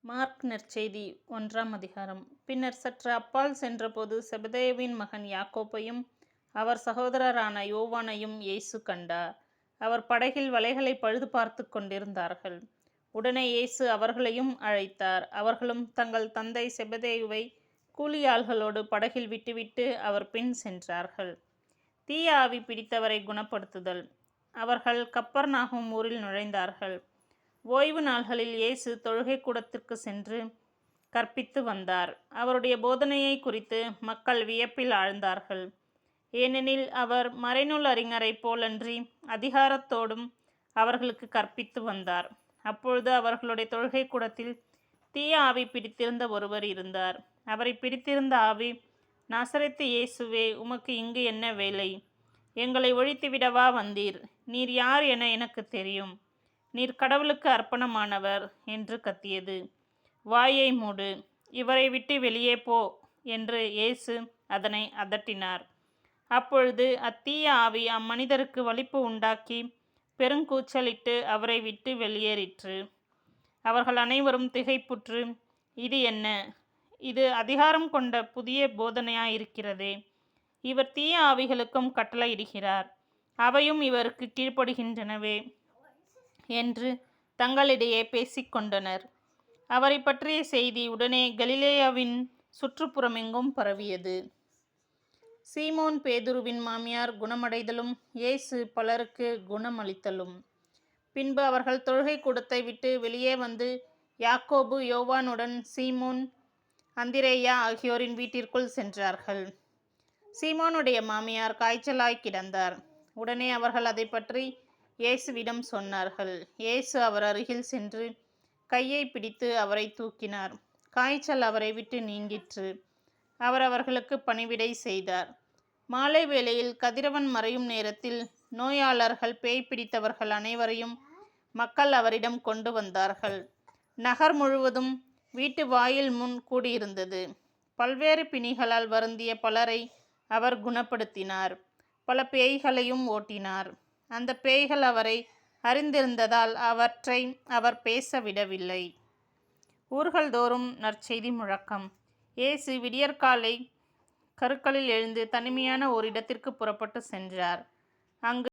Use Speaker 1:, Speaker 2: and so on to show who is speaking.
Speaker 1: Mark நற்செய்தி 1ஆம் அதிகாரம். பின்னர் சற்று அப்பால் சென்றபோது செபதேயுவின் மகன் யாக்கோபையும் அவர் சகோதரரான யோவானையும் இயேசு கண்டார். அவர் படகில் வலைகளை பழுது பார்த்து கொண்டிருந்தார்கள். உடனே இயேசு அவர்களையும் அழைத்தார். அவர்களும் தங்கள் தந்தை செபதேயுவை கூலியாள்களோடு படகில் விட்டுவிட்டு அவர் பின் சென்றார்கள். தீய ஆவி பிடித்தவரை குணப்படுத்துதல். அவர்கள் கப்பர்நாகும் ஊரில் நுழைந்தார்கள். ஓய்வு நாள்களில் இயேசு தொழுகை கூடத்திற்கு சென்று கற்பித்து வந்தார். அவருடைய போதனையை குறித்து மக்கள் வியப்பில் ஆழ்ந்தார்கள். ஏனெனில் அவர் மறைநூல் அறிஞரைப் போலன்றி அதிகாரத்தோடும் அவர்களுக்கு கற்பித்து வந்தார். அப்பொழுது அவர்களுடைய தொழுகை கூடத்தில் தீய ஆவி பிடித்திருந்த ஒருவர் இருந்தார். அவரை பிடித்திருந்த ஆவி, நாசரேத்து இயேசுவே, உமக்கு இங்கு என்ன வேலை? எங்களை ஒழித்துவிடவா வந்தீர்? நீர் யார் என எனக்கு தெரியும். நீர் கடவுளுக்கு அர்ப்பணமானவர் என்று கத்தியது. வாயை மூடு, இவரை விட்டு வெளியே போ என்று இயேசு அதனை அதட்டினார். அப்பொழுது அத்தீய ஆவி அம்மனிதருக்கு வலிப்பு உண்டாக்கி பெருங்கூச்சலிட்டு அவரை விட்டு வெளியேறிற்று. அவர்கள் அனைவரும் திகைப்புற்று, இது என்ன? இது அதிகாரம் கொண்ட புதிய போதனையாயிருக்கிறதே. இவர் தீய ஆவிகளுக்கும் கட்டளையிடுகிறார், அவையும் இவருக்கு கீழ்ப்படுகின்றனவே என்று தங்களிடையே பேசிக்கொண்டனர். அவரை பற்றிய செய்தி உடனே கலிலேயாவின் சுற்றுப்புறமெங்கும் பரவியது. சீமோன் பேதுருவின் மாமியார் குணமடைதலும் இயேசு பலருக்கு குணமளித்தலும். பின்பு அவர்கள் தொழுகை கூடத்தை விட்டு வெளியே வந்து யாக்கோபு, யோவானுடன் சீமோன், அந்திரேயா ஆகியோரின் வீட்டிற்குள் சென்றார்கள். சீமோனுடைய மாமியார் காய்ச்சலாய் கிடந்தார். உடனே அவர்கள் அதை பற்றி இயேசுவிடம் சொன்னார்கள். இயேசு அவர் அருகில் சென்று கையை பிடித்து அவரை தூக்கினார். காய்ச்சல் அவரை விட்டு நீங்கிற்று. அவர் அவர்களுக்கு பணிவிடை செய்தார். மாலை வேளையில் கதிரவன் மறையும் நேரத்தில் நோயாளர்கள், பேய் பிடித்தவர்கள் அனைவரையும் மக்கள் அவரிடம் கொண்டு வந்தார்கள். நகர் முழுவதும் வீட்டு வாயில் முன் கூடியிருந்தது. பல்வேறு பிணிகளால் வருந்திய பலரை அவர் குணப்படுத்தினார். பல பேய்களையும் ஓட்டினார். அந்த பேய்கள் அவரை அறிந்திருந்ததால் அவற்றை அவர் பேச விடவில்லை. ஊர்கள் தோறும் நற்செய்தி முழக்கம். இயேசு விடியற்காலை கருக்களில் எழுந்து தனிமையான ஓரிடத்திற்கு புறப்பட்டு சென்றார். அங்கு